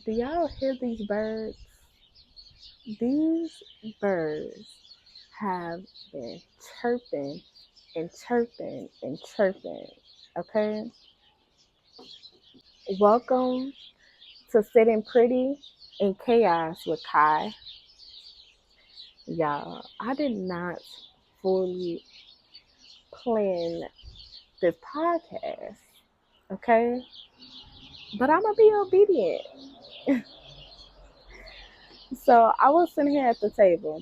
Do y'all hear these birds? These birds have been chirping and chirping and chirping. Okay? Welcome to Sitting Pretty in Chaos with Kai. Y'all, I did not fully plan this podcast. Okay? But I'm going to be obedient. So I was sitting here at the table,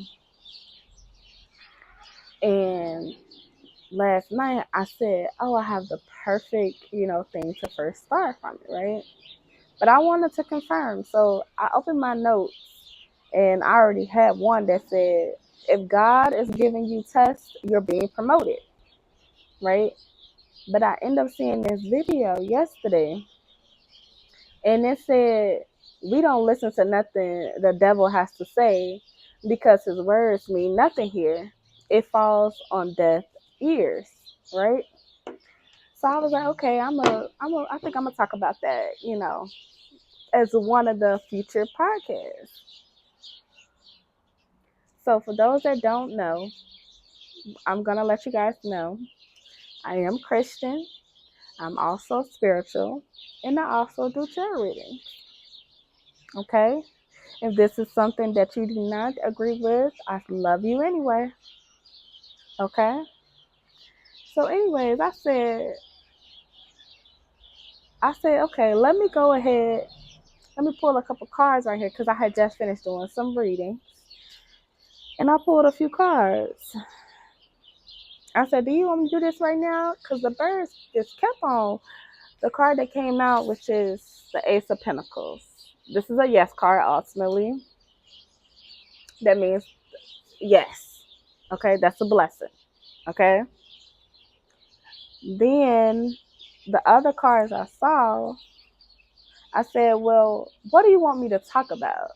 and last night I said, "Oh, I have the perfect, thing to first start from it, right?" But I wanted to confirm, so I opened my notes, and I already had one that said, "If God is giving you tests, you're being promoted," right? But I ended up seeing this video yesterday, and it said, "We don't listen to nothing the devil has to say because his words mean nothing here. It falls on deaf ears," right? So I was like, okay, I think I'm gonna talk about that, as one of the future podcasts. So for those that don't know, I'm gonna let you guys know I am Christian. I'm also spiritual, and I also do tarot reading. Okay, if this is something that you do not agree with, I love you anyway. Okay. So, anyways, I said, okay, let me go ahead. Let me pull a couple cards right here because I had just finished doing some reading. And I pulled a few cards. I said, do you want me to do this right now? Because the birds just kept on. The card that came out, which is the Ace of Pentacles. This is a yes card, ultimately. That means yes. Okay, that's a blessing. Okay. Then the other cards I saw, I said, well, what do you want me to talk about?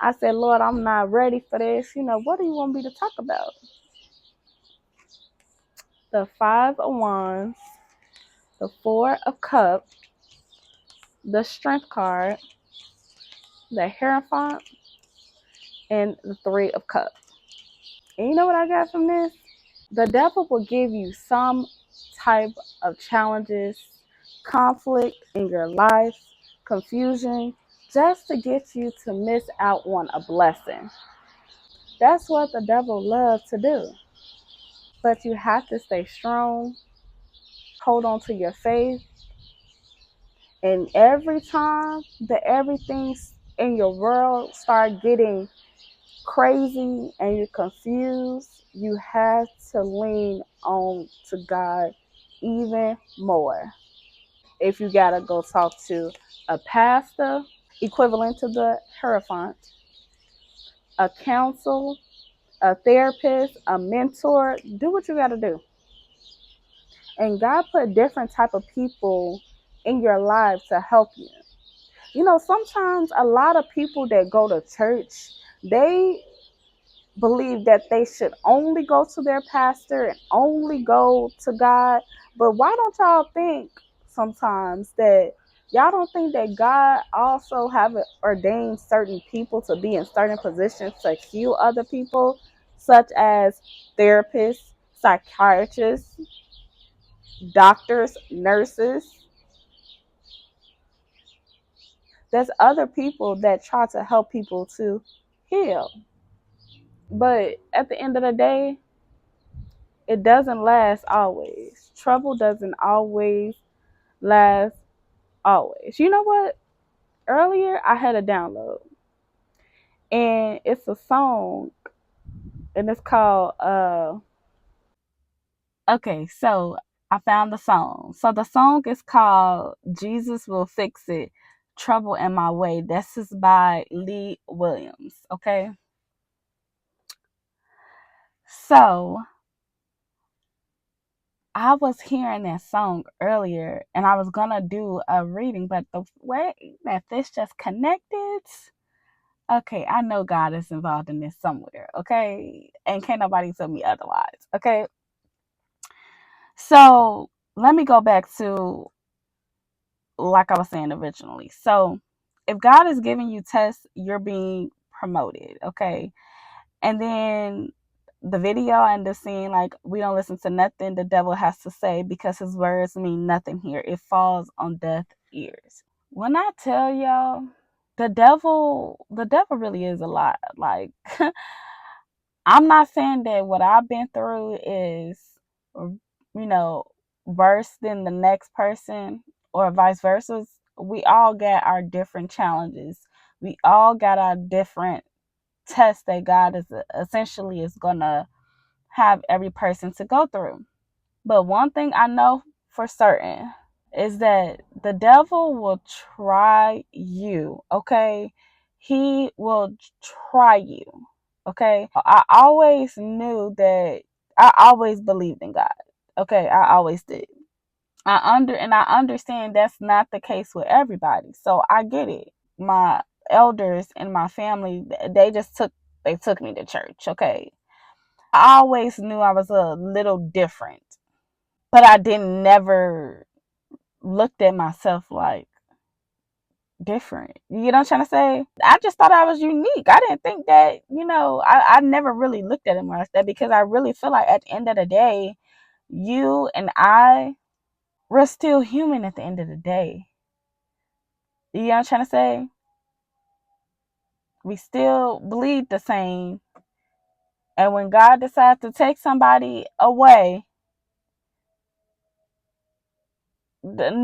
I said, Lord, I'm not ready for this. What do you want me to talk about? The Five of Wands, the Four of Cups, the Strength card, the Hierophant, and the Three of Cups. And you know what I got from this? The devil will give you some type of challenges, conflict in your life, confusion, just to get you to miss out on a blessing. That's what the devil loves to do. But you have to stay strong, hold on to your faith, and every time that everything in your world start getting crazy and you're confused, you have to lean on to God even more. If you gotta go talk to a pastor, equivalent to the Hierophant, a counsel, a therapist, a mentor, do what you gotta do. And God put different type of people in your life to help you. Sometimes a lot of people that go to church, they believe that they should only go to their pastor and only go to God. But why don't y'all think sometimes that y'all don't think that God also have ordained certain people to be in certain positions to heal other people, such as therapists, psychiatrists, doctors, nurses? There's other people that try to help people to heal. But at the end of the day, it doesn't last always. Trouble doesn't always last always. You know what? Earlier I had a download, and it's a song, and it's called okay, so I found the song. So the song is called Jesus Will Fix It. Trouble in My Way. This is by Lee Williams. Okay. So I was hearing that song earlier and I was gonna do a reading, but the way that this just connected, okay, I know God is involved in this somewhere, okay? And can't nobody tell me otherwise, okay? So let me go back to like I was saying originally. So if God is giving you tests, you're being promoted, okay? And then the video and the scene, like, we don't listen to nothing the devil has to say because his words mean nothing here. It falls on deaf ears. When I tell y'all, the devil really is a lot. Like, I'm not saying that what I've been through is, you know, worse than the next person or vice versa. We all got our different challenges. We all got our different tests that God is essentially is gonna have every person to go through. But one thing I know for certain is that the devil will try you, okay? He will try you, okay? I always knew that I always believed in God, okay? I always did. I understand that's not the case with everybody, so I get it. My elders and my family, they took me to church, okay? I always knew I was a little different, but I didn't never looked at myself like different. You know what I'm trying to say? I just thought I was unique. I didn't think that, I never really looked at it like that because I really feel like at the end of the day, you and we're still human at the end of the day. You know what I'm trying to say? We still bleed the same. And when God decides to take somebody away, that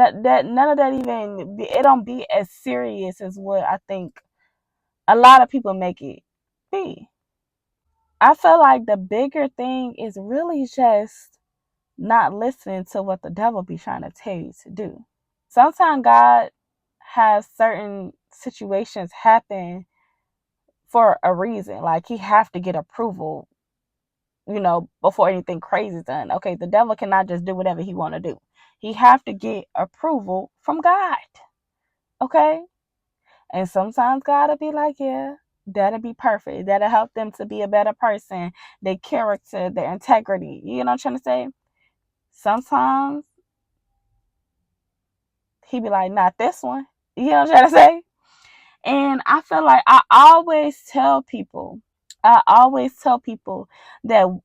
none of that even, it don't be as serious as what I think a lot of people make it be. I feel like the bigger thing is really just not listening to what the devil be trying to tell you to do. Sometimes God has certain situations happen for a reason. Like, he have to get approval, before anything crazy is done. Okay, the devil cannot just do whatever he want to do. He have to get approval from God. Okay? And sometimes God will be like, yeah, that'll be perfect. That'll help them to be a better person, their character, their integrity. You know what I'm trying to say? Sometimes he be like, not this one. You know what I'm trying to say? And I feel like I always tell people that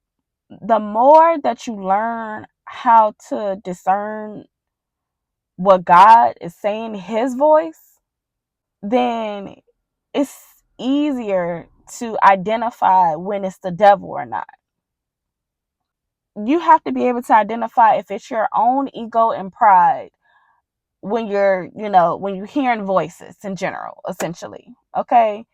the more that you learn how to discern what God is saying, his voice, then it's easier to identify when it's the devil or not. You have to be able to identify if it's your own ego and pride when when you're hearing voices in general, essentially. Okay.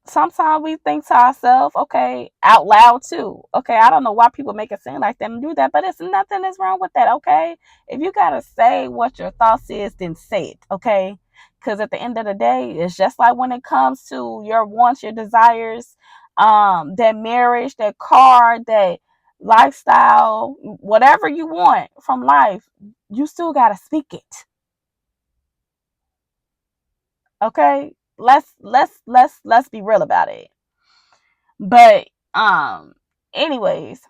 Sometimes we think to ourselves, okay, out loud too. Okay, I don't know why people make it seem like them do that, but it's nothing is wrong with that. Okay, if you gotta say what your thoughts is, then say it. Okay, because at the end of the day, it's just like when it comes to your wants, your desires, that marriage, that car, that lifestyle, whatever you want from life, you still gotta speak it. Okay, let's be real about it. But anyways,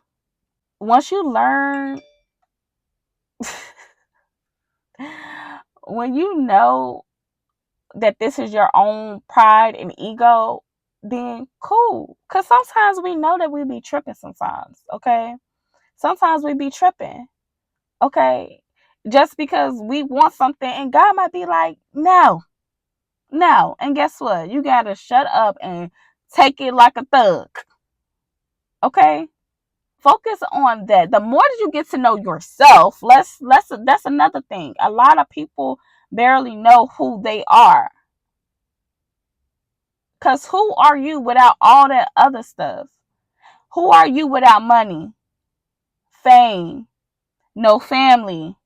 once you learn when you know that this is your own pride and ego, then cool. Cause sometimes we know that we be tripping sometimes, okay? Sometimes we be tripping, okay? Just because we want something and God might be like, no, no. And guess what? You gotta shut up and take it like a thug. Okay? Focus on that. The more that you get to know yourself, less that's another thing. A lot of people barely know who they are. Cause who are you without all that other stuff? Who are you without money, fame, no family?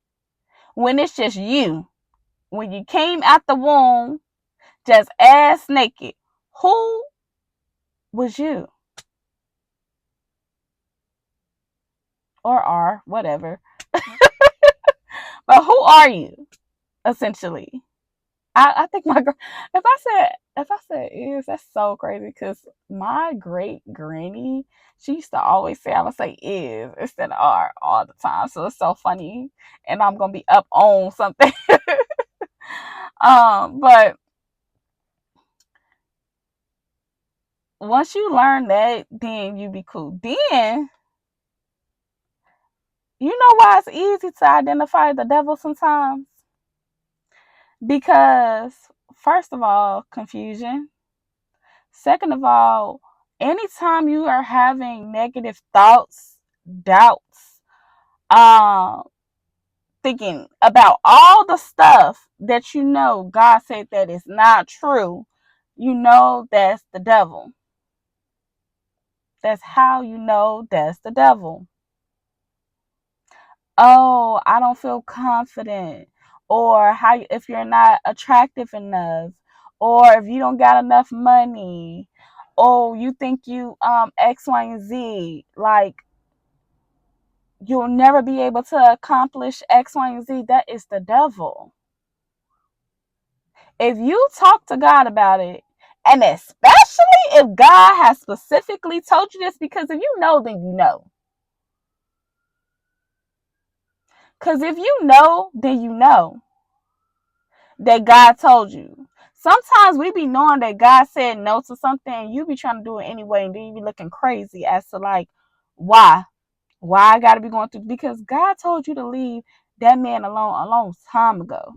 When it's just you. When you came out the womb just ass naked. Who was you? Or are, whatever. But who are you, essentially? I think my girl. If I said is, that's so crazy because my great granny, she used to always say I would say is instead of are all the time. So it's so funny, and I'm gonna be up on something. But once you learn that, then you be cool. Then, you know why it's easy to identify the devil sometimes? Because, first of all, confusion. Second of all, anytime you are having negative thoughts, doubts, um, thinking about all the stuff that you know God said that is not true, you know that's the devil. That's how you know that's the devil. Oh, I don't feel confident. Or how if you're not attractive enough, or if you don't got enough money, or you think you X, Y, and Z, like you'll never be able to accomplish X, Y, and Z. That is the devil. If you talk to God about it, and especially if God has specifically told you this, because if you know, then you know. Because if you know, then you know that God told you. Sometimes we be knowing that God said no to something and you be trying to do it anyway, and then you be looking crazy as to like, why? Why I gotta be going through? Because God told you to leave that man alone a long time ago.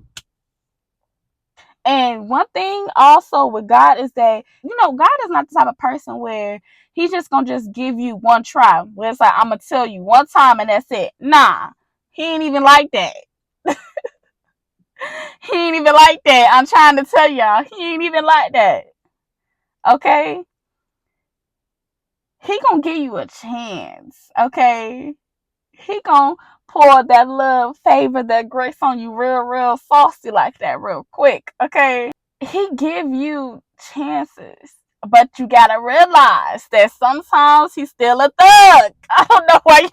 And one thing also with God is that, God is not the type of person where he's just going to just give you one try. Where it's like, I'm going to tell you one time and that's it. Nah, he ain't even like that. He ain't even like that. I'm trying to tell y'all, he ain't even like that. Okay? He going to give you a chance. Okay? He going to pour that love, favor, that grace on you real saucy like that real quick. Okay? He give you chances, but you gotta realize that sometimes he's still a thug. I don't know why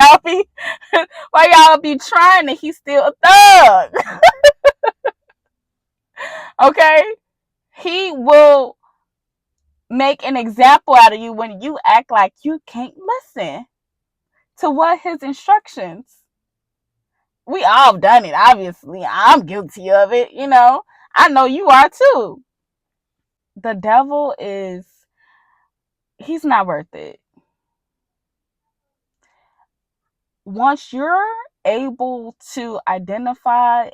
y'all be trying it. He's still a thug. Okay, he will make an example out of you when you act like you can't listen to what his instructions. We all done it, obviously. I'm guilty of it. I know you are too. The devil he's not worth it. Once you're able to identify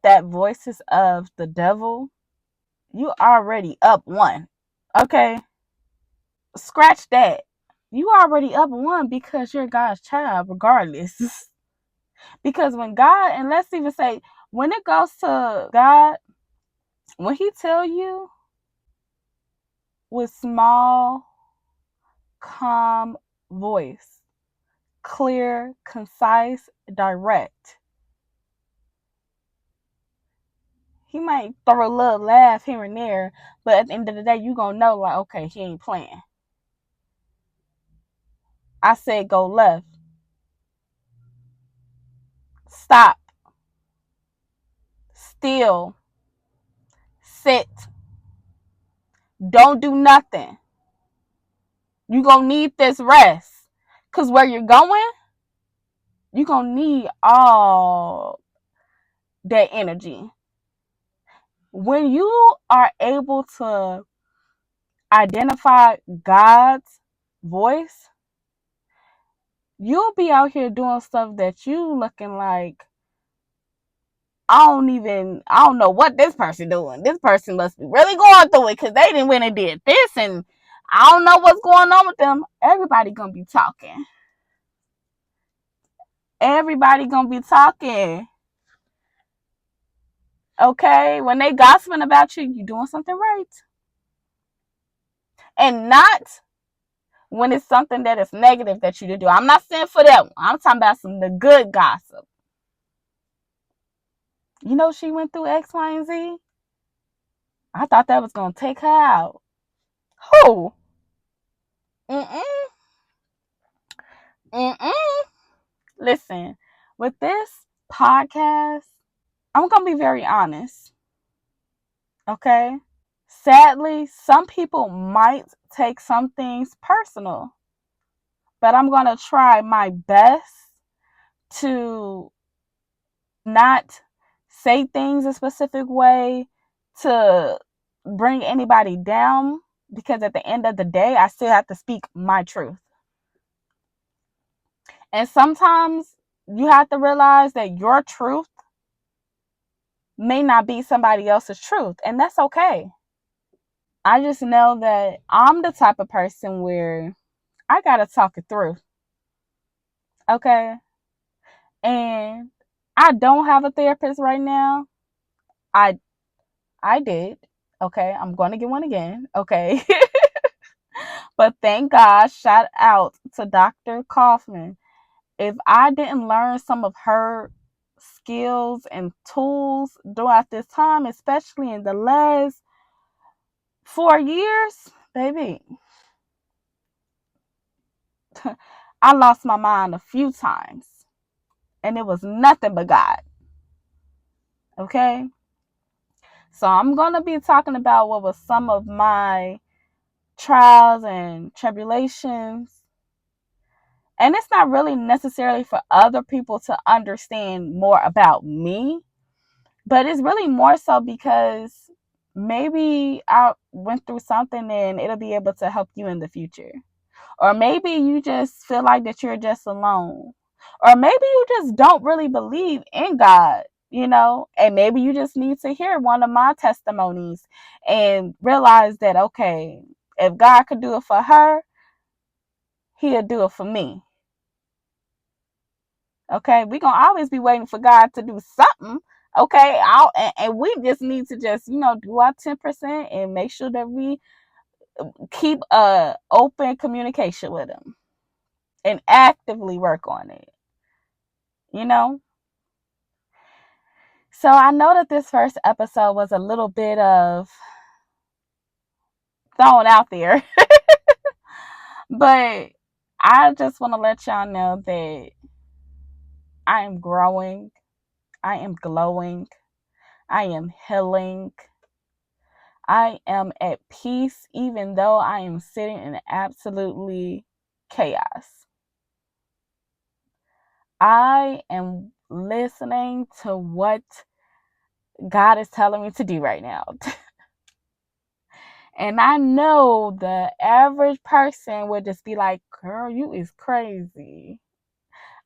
that voice is of the devil, you already up one. Okay? Scratch that. You already up one because you're God's child, regardless. Because when God, and let's even say, when it goes to God, when he tell you with small, calm voice, clear, concise, direct, he might throw a little laugh here and there, but at the end of the day, you gonna know, like, okay, he ain't playing. I said go left. Stop. Still. Sit. Don't do nothing. You gonna need this rest. Because where you're going, you gonna need all that energy. When you are able to identify God's voice, you'll be out here doing stuff that you looking like, I don't know what this person doing. This person must be really going through it because they didn't went and did this, and I don't know what's going on with them. Everybody gonna be talking. Everybody gonna be talking. Okay? When they gossiping about you, you doing something right. And not when it's something that is negative that you do. I'm not saying for that one. I'm talking about the good gossip. She went through X, Y, and Z. I thought that was gonna take her out. Who? Mm-mm. Mm-mm. Listen, with this podcast, I'm going to be very honest. Okay? Sadly, some people might take some things personal, but I'm going to try my best to not say things a specific way to bring anybody down, because at the end of the day, I still have to speak my truth. And sometimes you have to realize that your truth may not be somebody else's truth, and that's okay. I just know that I'm the type of person where I gotta talk it through. Okay. And I don't have a therapist right now. I I did. Okay. I'm gonna get one again. Okay. But thank God, shout out to Dr. Kaufman. If I didn't learn some of her skills and tools throughout this time, especially in the last 4 years, baby, I lost my mind a few times. And it was nothing but God. Okay? So I'm going to be talking about what was some of my trials and tribulations. And it's not really necessarily for other people to understand more about me, but it's really more so because maybe I went through something and it'll be able to help you in the future. Or maybe you just feel like that you're just alone. Or maybe you just don't really believe in God, and maybe you just need to hear one of my testimonies and realize that, okay, if God could do it for her, he'll do it for me. Okay, we're going to always be waiting for God to do something. Okay, and we just need to just, do our 10% and make sure that we keep open communication with him and actively work on it. you know? So I know that this first episode was a little bit of thrown out there, but I just want to let y'all know that I am growing, I am glowing, I am healing, I am at peace, even though I am sitting in absolutely chaos. I am listening to what God is telling me to do right now. And I know the average person would just be like, girl, you is crazy.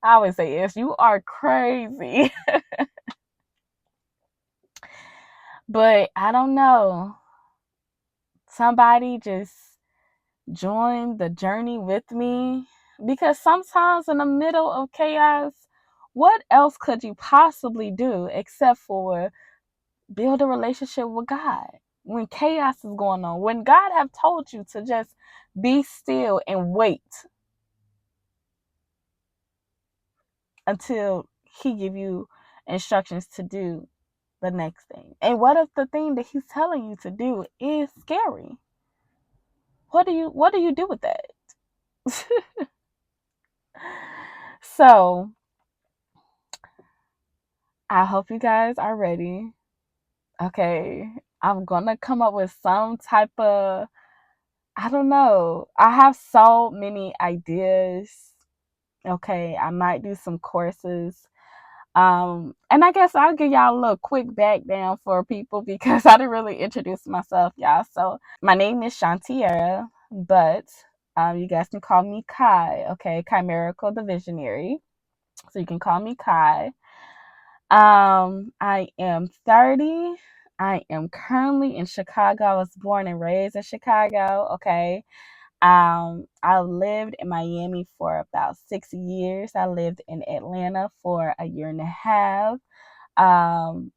I would say, yes, you are crazy. But I don't know. Somebody just join the journey with me. Because sometimes in the middle of chaos, what else could you possibly do except for build a relationship with God? When chaos is going on, when God have told you to just be still and wait until he give you instructions to do the next thing. And what if the thing that he's telling you to do is scary? What do you do with that? So I hope you guys are ready. Okay. I'm gonna come up with some type of, I don't know. I have so many ideas. Okay, I might do some courses. And I guess I'll give y'all a little quick background for people because I didn't really introduce myself, y'all. So my name is Shantiera, but you guys can call me Kai, okay? Chimerical the Visionary. So you can call me Kai. I am 30. I am currently in Chicago. I was born and raised in Chicago, okay? I lived in Miami for about 6 years. I lived in Atlanta for a year and a half. Um,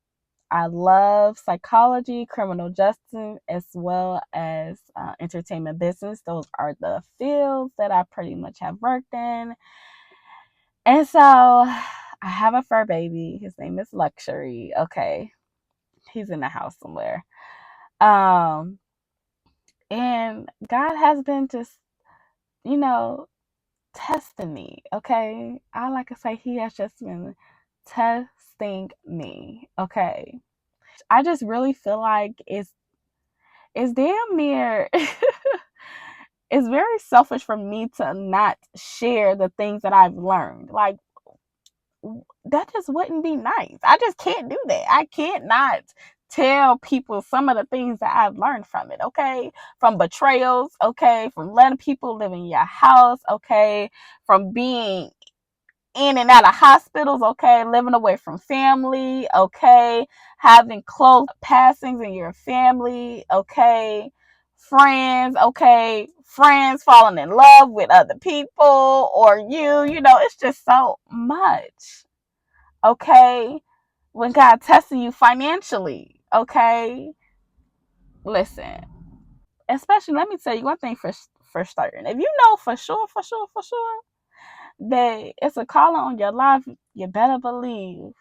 I love psychology, criminal justice, as well as entertainment business. Those are the fields that I pretty much have worked in. And so I have a fur baby. His name is Luxury. Okay. He's in the house somewhere. Um, and God has been just, you know, testing me. Okay. I like to say he has just been testing me. Okay. I just really feel like it's damn near it's very selfish for me to not share the things that I've learned. Like that just wouldn't be nice. I just can't do that. I can't not tell people some of the things that I've learned from it, okay? From betrayals, okay? From letting people live in your house, okay? From being in and out of hospitals, okay? Living away from family, okay? Having close passings in your family, okay? Friends, okay? Friends falling in love with other people or you know, it's just so much, okay? When God testing you financially, okay? Listen, especially let me tell you one thing for starting. If you know for sure that it's a calling on your life, you better believe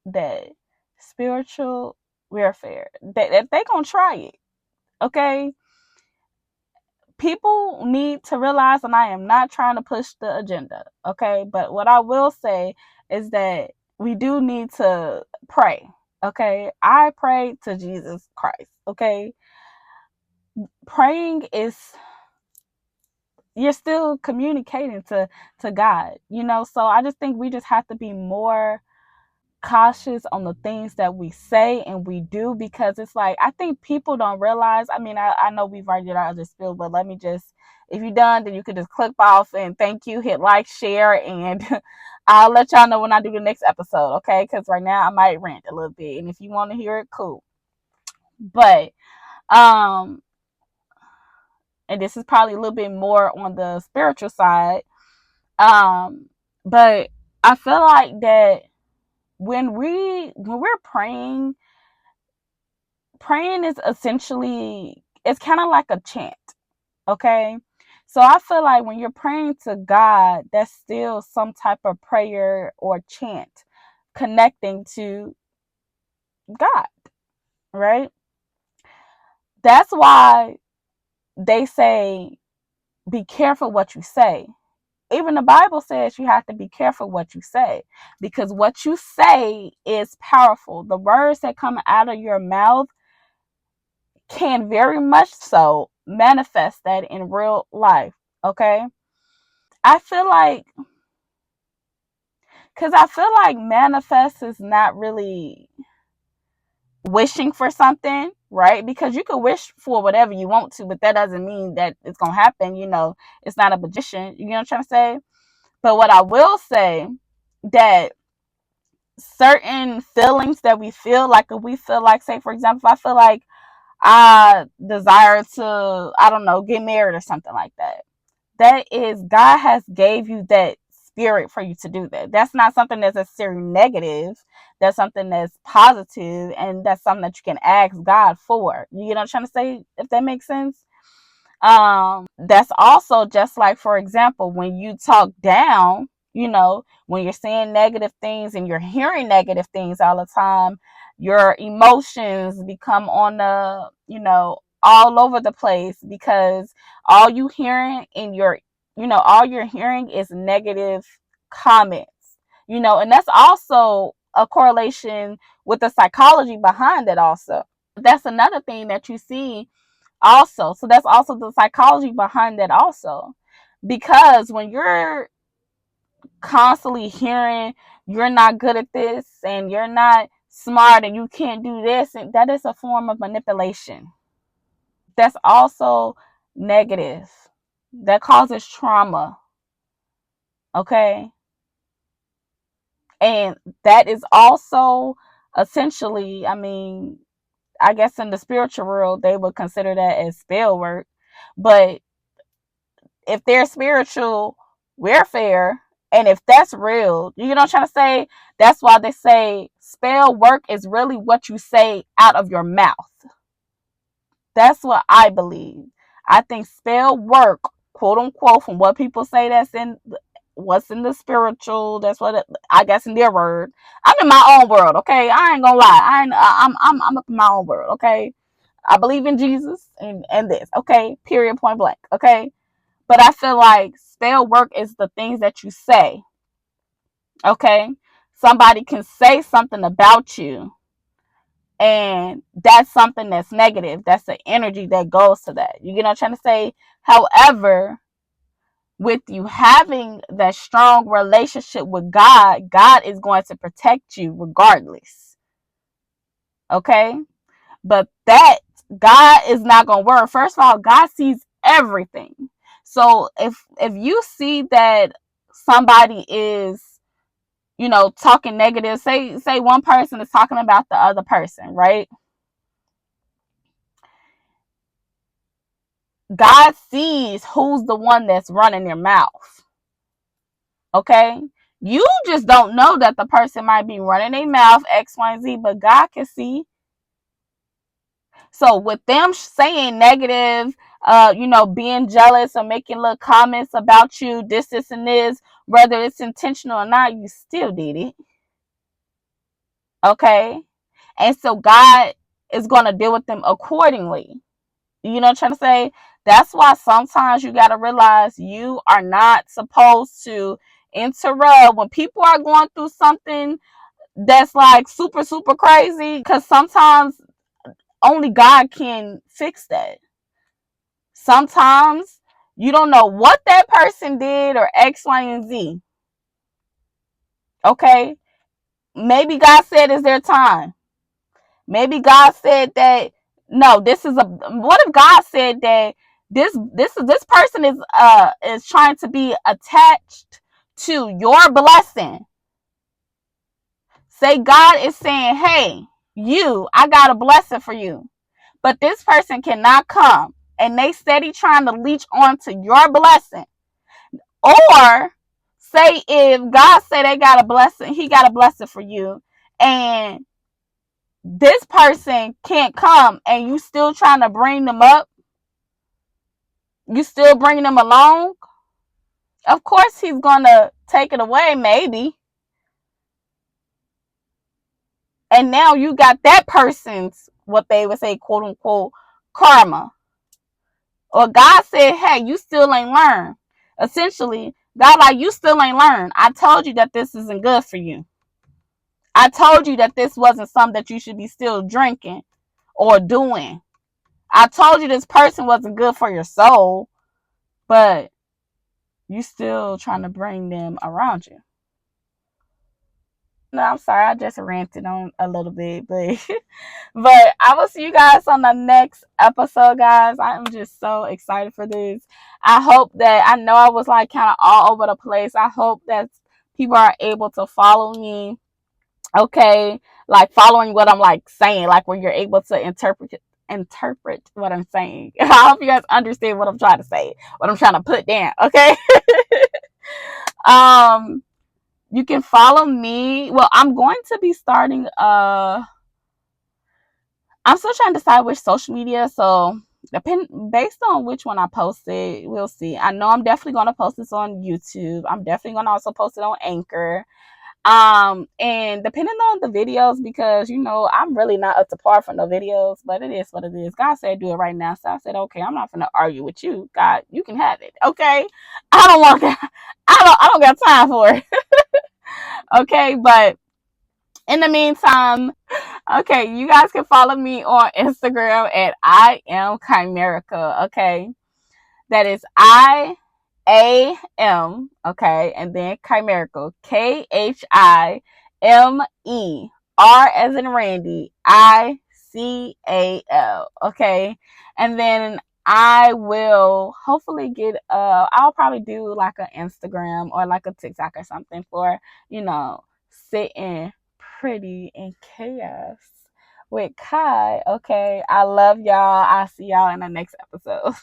that spiritual warfare, that they gonna try it. Okay? People need to realize, and I am not trying to push the agenda, okay? But what I will say is that we do need to pray. Okay? I pray to Jesus Christ. Okay? Praying is, you're still communicating to God, you know. So I just think we just have to be more cautious on the things that we say and we do, because it's like, I think people don't realize. I mean, I know we've already did our other spill, but let me just, if you're done, then you could just click off and thank you, hit like, share, and I'll let y'all know when I do the next episode, okay? Because right now I might rant a little bit, and if you want to hear it, cool. But um and this is probably a little bit more on the spiritual side. But I feel like that when we're praying is essentially, it's kind of like a chant, okay? So I feel like when you're praying to God, that's still some type of prayer or chant connecting to God, right? That's why they say be careful what you say. Even the Bible says you have to be careful what you say, because what you say is powerful. The words that come out of your mouth can very much so manifest that in real life. Okay. I feel like, because I feel like manifest is not really wishing for something, right? Because you can wish for whatever you want to, but that doesn't mean that it's going to happen. You know, it's not a magician. You know what I'm trying to say? But what I will say, that certain feelings that we feel, like if we feel like, say for example, if I feel like I desire to, I don't know, get married or something like that, that is, God has gave you that spirit for you to do that. That's not something that's necessarily negative. That's something that's positive, and that's something that you can ask God for. You know what I'm trying to say, if that makes sense? That's also just like, for example, when you talk down, you know, when you're saying negative things and you're hearing negative things all the time, your emotions become on the, you know, all over the place, because all you hearing in your, you know, all you're hearing is negative comments, you know. And that's also a correlation with the psychology behind it also. That's another thing that you see also. So that's also the psychology behind that also. Because when you're constantly hearing you're not good at this and you're not smart and you can't do this, and that is a form of manipulation. That's also negative. That causes trauma. Okay? And that is also essentially, I mean, I guess in the spiritual world they would consider that as spell work. But if there's spiritual warfare, and if that's real, you know what I'm trying to say? That's why they say spell work is really what you say out of your mouth. That's what I believe. I think spell work, quote unquote, from what people say, that's in what's in the spiritual. That's what I guess in their word. I'm in my own world, okay? I ain't gonna lie. I'm up in my own world, okay? I believe in Jesus and this, okay? Period, point blank, okay? But I feel like spell work is the things that you say. Okay. Somebody can say something about you, and that's something that's negative. That's the energy that goes to that. You get what I'm trying to say? However, with you having that strong relationship with God, God is going to protect you regardless. Okay? But that God is not going to work. First of all, God sees everything. So if you see that somebody is, talking negative, say one person is talking about the other person, right? God sees who's the one that's running their mouth. Okay? You just don't know that the person might be running their mouth X, Y, and Z, but God can see. So with them saying negative, being jealous or making little comments about you, this, and this, whether it's intentional or not, you still did it. Okay? And so God is going to deal with them accordingly. You know what I'm trying to say? That's why sometimes you got to realize you are not supposed to interrupt when people are going through something that's like super, super crazy, because sometimes only God can fix that. Sometimes you don't know what that person did or X, Y, and Z. Okay? Maybe God said it's their time. Maybe God said that no, this is a what if God said that this person is trying to be attached to your blessing. Say God is saying, "Hey, I got a blessing for you." But this person cannot come and they steady trying to leech onto your blessing. Or say if God say they got a blessing, he got a blessing for you, and this person can't come and you still trying to bring them up, you still bringing them along, of course he's gonna take it away, maybe. And now you got that person's, what they would say, quote unquote, karma. Or God said, hey, you still ain't learned. Essentially, God, like, you still ain't learned. I told you that this isn't good for you. I told you that this wasn't something that you should be still drinking or doing. I told you this person wasn't good for your soul, but you still trying to bring them around you. No, I'm sorry, I just ranted on a little bit, but but I will see you guys on the next episode, guys. I'm just so excited for this. I hope that, I know I was like kind of all over the place. I hope that people are able to follow me. Okay, like following what I'm like saying, like where you're able to interpret what I'm saying. I hope you guys understand what I'm trying to say, what I'm trying to put down. Okay. um you can follow me. Well, I'm going to be starting I'm still trying to decide which social media, so based on which one I post it, we'll see. I know I'm definitely going to post this on YouTube. I'm definitely going to also post it on Anchor. And depending on the videos, because I'm really not up to par for no videos, but it is what it is. God said do it right now, so I said okay. I'm not gonna argue with you. God, you can have it. Okay, I don't want. I don't got time for it. Okay, but in the meantime, okay, you guys can follow me on Instagram at I am Chimerica. Okay, that is IAM, okay, and then Chimerical, KHIMER as in Randy, ICAL, okay, and then I will hopefully get I'll probably do like an Instagram or like a TikTok or something for sitting pretty in chaos with Kai. Okay, I love y'all. I'll see y'all in the next episode.